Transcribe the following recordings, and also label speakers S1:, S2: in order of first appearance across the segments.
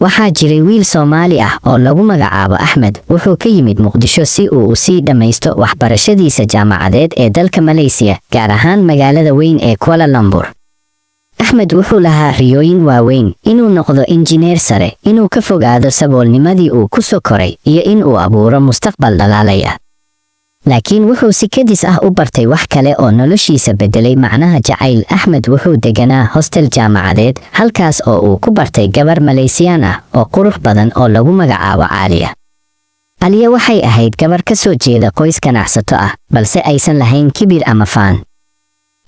S1: waxaa jiray wiil Soomaali ah oo lagu magacaabo Axmed. Wuxuu ka yimid Muqdisho si uu u sii dhammaysto waxbarashadiisa jaamacadeed ee dalka Malaysia, gaar ahaan magaalada weyn ee Kuala Lumpur. Axmed wuxuu lahaa riyooyin waaweyn: inuu noqdo injineer sare, inuu ka fogaado saboolnimadii uu ku soo koray, iyo inuu abuuro mustaqbal dhalaalaya. laakiin wuxuu si kadis ah u bartay wax kale oo noloshiisa bedelay macnaha jacayl. Axmed wuxuu deganaa hostel jaamacadeed, halkaas oo uu ku bartay gabar Malaysian ah oo qurux badan oo lagu magacaabo Caaliya. Caaliya waxay ahayd gabar ka soo jeeda qoys ganacsato ah, balse aysan lahayn kibir ama faan.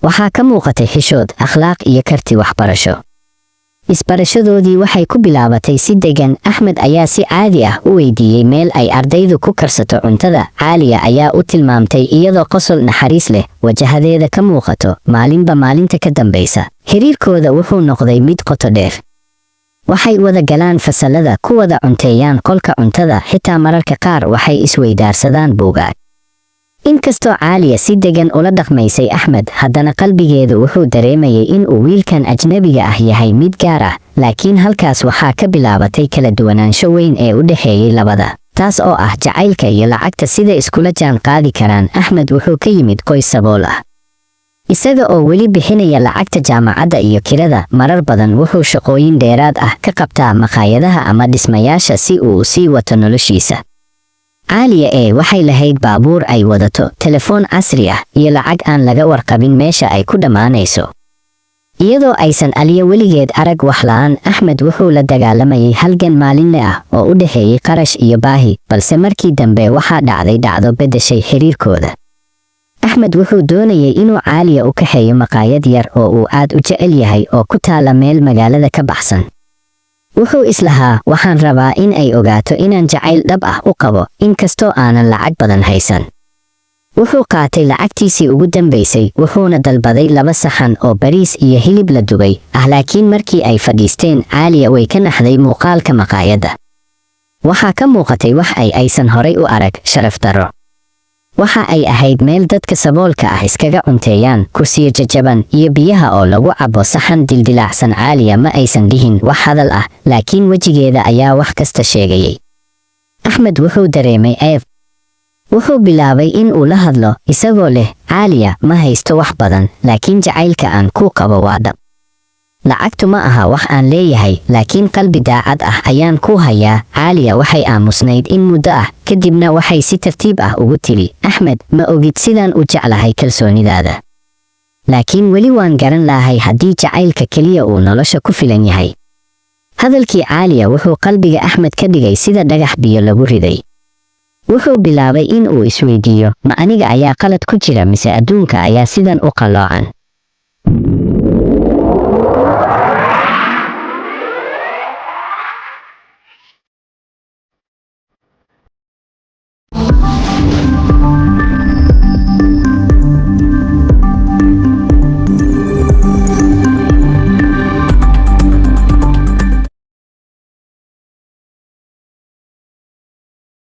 S1: waxaa ka muuqatay xishood, akhlaaq iyo karti waxbarasho. isbarashadoodii waxay ku bilaabatay si degan. Axmed ayaa si caadi ah u weydiiyey meel ay ardaydu ku karsato cuntada. Caaliya ayaa u tilmaamtay iyadoo qosol naxariis leh wajahadeeda ka muuqato maalinba maalinta ka dambaysa. Xiriirkooda wuxuu noqday mid qoto dheer. waxay wada galaan fasalada, ku wada cunteeyaan qolka cuntada, xitaa mararka qaar waxay isweydaarsadaan buugaag. inkastoo Caaliya si degan ula dhaqmaysay Axmed, haddana qalbigeedu wuxuu dareemayay in uu wiilkan ajnabiga ah yahay mid gaar ah. laakiin halkaas waxaa ka bilaabatay kala duwanaansho weyn ee u dhexeeyay labada, taas oo ah jacaylka iyo lacagta sida iskula jaan qaadi karaan. Axmed wuxuu ka yimid qoys sabool ah, isaga oo weli bixinaya lacagta jaamacadda iyo kirada. marar badan wuxuu shaqooyin dheeraad ah ka qabtaa maqaayadaha ama dhismayaasha si uu u sii wato noloshiisa. Caaliya waxay lahayd baabuur ay wadato, telefoon casri ah, iyo lacag aan laga warqabin meesha ay ku dhammaanayso. iyadoo aysan Caaliya weligeed arag wax la'aan, Axmed wuxuu la dagaalamayay halgan maalinle ah oo u dhexeeyay qarash iyo baahi, balse markii dambe waxaa dhacday dhacdo beddeshay xiriirkooda. Axmed wuxuu doonayay inuu Caaliya u kaxeeyo maqaayad yar oo uu aad u jecel yahay oo ku taala meel magaalada ka baxsan. wuxuu islahaa, waxaan rabaa in ay ogaato inaan jacayl dhab ah u qabo, inkastoo aanan lacag badan haysan. wuxuu qaatay lacagtiisii ugu dambaysay, wuxuuna dalbaday 2 saxan oo bariis iyo hilib la dubay ah. laakiin markii ay fadhiisteen, Caaliya way ka naxday muuqaalka maqaayadda. waxaa ka muuqatay wax aysan horay u arag: sharaf darro. waxa ay ahayd meel dadka saboolka ah iskaga cunteeyaan, kursiyo jajaban iyo biyaha oo lagu cabo saxan dildilaacsan. Caaliya ma aysan dhihin wax hadal ah, laakiin wejigeeda ayaa wax kasta sheegayay. Axmed wuxuu dareemay ceeb. wuxuu bilaabay in uu la hadlo, isagoo leh, Caaliya, ma haysto wax badan, laakiin jacaylka aan ku qabo waa dhab. lacagtu ma aha wax aan leeyahay, laakiin qalbi daacad ah ayaan ku hayaa. Caaliya waxay aamusnayd in muddo ah, kadibna waxay si tartiib ah ugu tiri, Axmed, ma ogid sidaan u jeclahay kalsoonidaada. laakiin weli waan garan lahay haddii jacaylka keliya uu nolosha ku filan yahay. hadalkii Caaliya wuxuu qalbiga Axmed ka dhigay sida dhagax biyo lagu riday. wuxuu bilaabay in uu isweydiiyo, ma aniga ayaa qalad ku jira mise adduunka ayaa sidan u qalloocan?